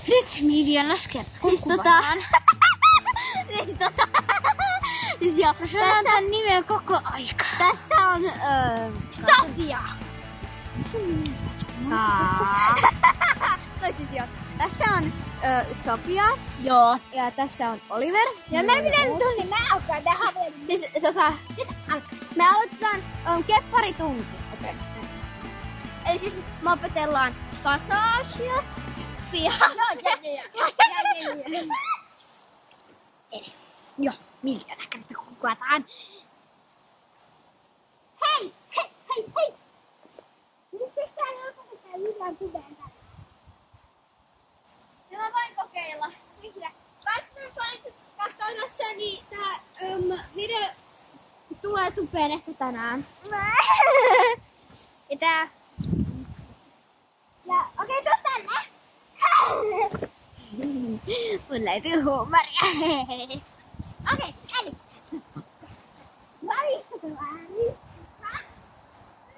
Nyt miljoonassa kertaa. Siis joo, mä sanon tän nimen koko aika. Tässä on Sofia! No siis joo. Tässä on Sofia. Joo. Ja tässä on Oliver. Ja mä pidän tunni, mä alkaa tähän. Siis me aloitetaan kepparitunti. Okei. Eli siis me opetellaan kasaasia. Joo, miljoona kertaa kukataan. Hei! Nyt pistää jalkapäätään yllään tubeen. Ja mä voin kokeilla. Kaikki valitset katsoimassa, niin tää video tulee tubeen ehkä tänään. Ja tää... Ja okei, tuu tänne! Mulla ei tule huumoria. Okei, eli...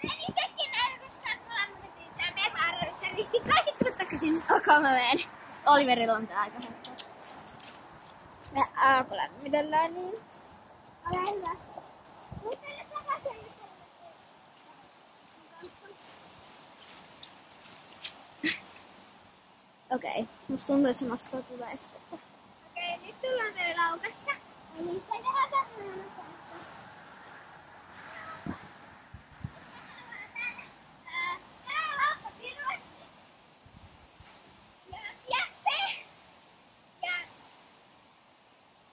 Meni sekin näytöstä, että mulla mentiin tää meparissa ristikaisin tulla takaisin. Okei, mä menen. Oliverilla on tää aika helppoa. Me alkulämmitellään niin. Ole hyvä. Nyt mennä takaisin. Okei, musta tuntuu, että se mastaa tulee estettä. Okei, nyt tullaan meidän laukassa. Eli se tehdään tämmöinen laukassa.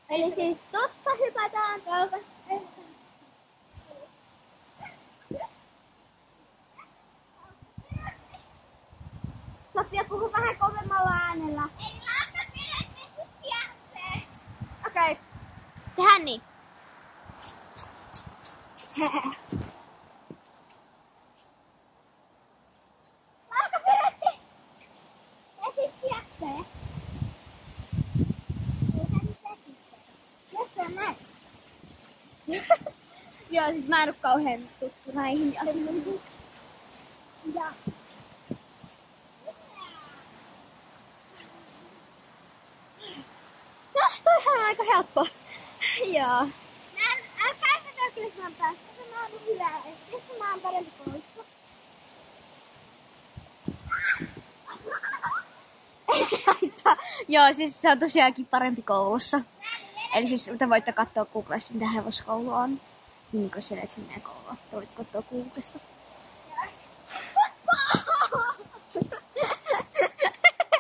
Eli siis tosta hypätään laukasta. Sofia, puhu vähän kovemmalla äänellä. Eli lauka pidettiin piakseen. Okei. Tehdään niin. Lauka pidettiin. Ja sit piakseen. Joo, siis mä en oo kauhean tuttu näihin asioihin. Ja. No, toihan on aika helppo. Joo. Älkää katsoa kyllä, että mä oon päästä. Mä oon hyvä. Ehkä mä oon parempi koulussa. Ei se haittaa. Joo, siis se on tosiaankin parempi koulussa. Eli siis te voitte katsoa Googlesta, mitä hevoskoulu on. Niin kuin se, että se menee koulua. Te voitte katsoa Googlesta.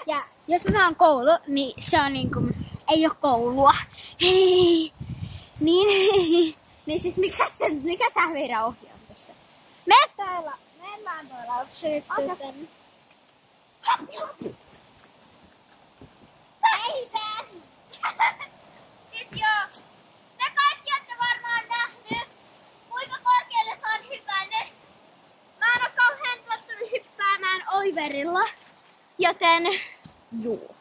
Ja jos mä sanon koulu, niin se on niinku, ei oo koulua. Hei. Niin siis mikä tää meidän ohje on tässä? Mennään tuolla lapsiyhtyyteen. Ei se! Siis joo, te kaikki olette varmaan nähnyt, kuinka korkealle mä oon hypännyt. Mä en oo kauhean tottunut hyppäämään Oliverilla, joten joo.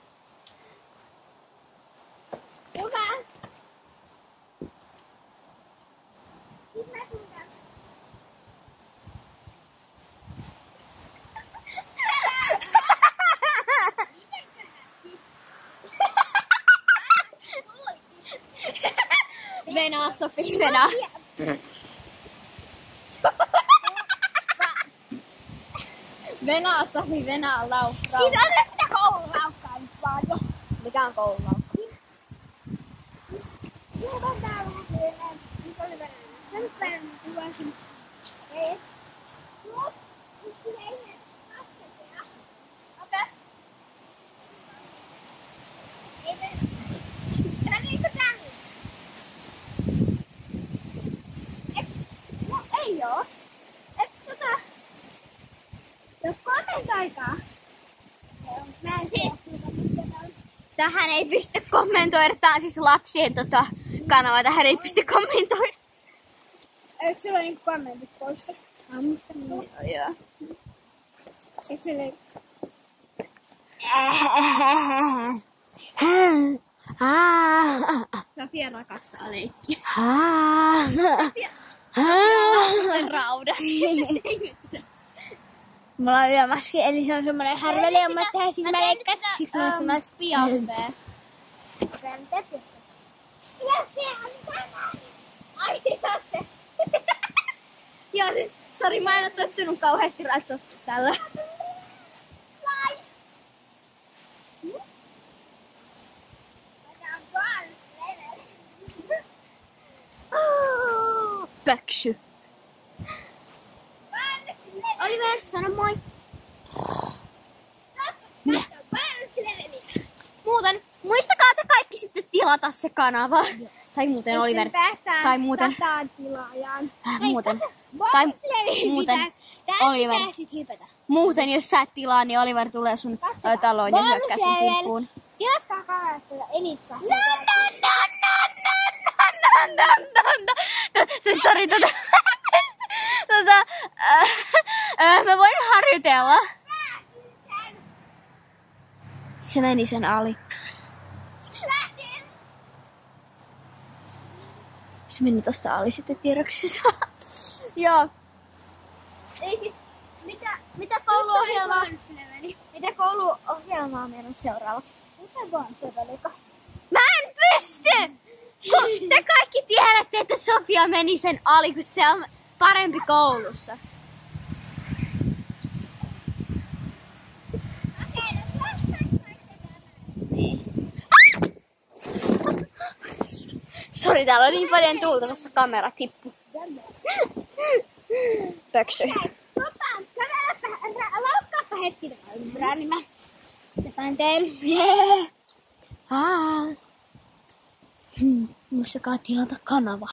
Hyvä. Nyt mä tuun tänne. Venaa, Sofi, venaa. Venaa, Sofi, venaa, laukka. Siis ota sitä koululaukkaa nyt vaan jo. Mikä on koululaukka? Nyt on täällä vähän nyt oli venäjä. Sä nyt venäjä, tuoisin. Ei. Mut, nyt ei ne kasketea. Okei. Ei venäjä. Tää niinkö tänne? No ei oo. Jos kommentoikaa. Mä en siis... Tähän ei pysty kommentoida. Tää on siis lapsien kanava. Tähän ei pysty kommentoida. Eikö sillä niinku kommentit poissa? Aamusta niin. Joo. Eikö sillä ei... Sofia rakastaa leikkiä. Sofia on raudat. Mulla on yömaski, eli se on semmonen härveli, ja mä tehdään siis mä leikkäs, siksi mulla on semmonen Spiaffee. Ai se. Joo siis, sori mä en oo tottunut kauheesti ratsasta tällä. Pöksy. Oliver, sano moi. Muuten, muistakaa te kaikki sitten tilata se kanava. Tai muuten Oliver. Tai muuten. Muuten. Tai muuten. Oliver. Muuten jos sä et tilaa, niin Oliver tulee sun taloon ja hyökkää sun kimppuun. Tilatkaa kanavaa Elissa. Sori, mä voin harjoitella. Se meni sen ali. Se meni tosta ali sitten tiedoksi. Joo. Ei siis, mitä kouluohjelmaa? Mitä kouluohjelmaa meillä on seuraavaksi? Mitä vaan se veliko? Mä en pysty! Kun te kaikki tiedätte, että Sofia meni sen ali, kun se on parempi koulussa. Sori, täällä on niin paljon tuulta, tuossa kamera tippui. Pöksy. Laukkaappa hetki tätä ympyrää, niin mä jätän teille. Muistakaa tilata kanava.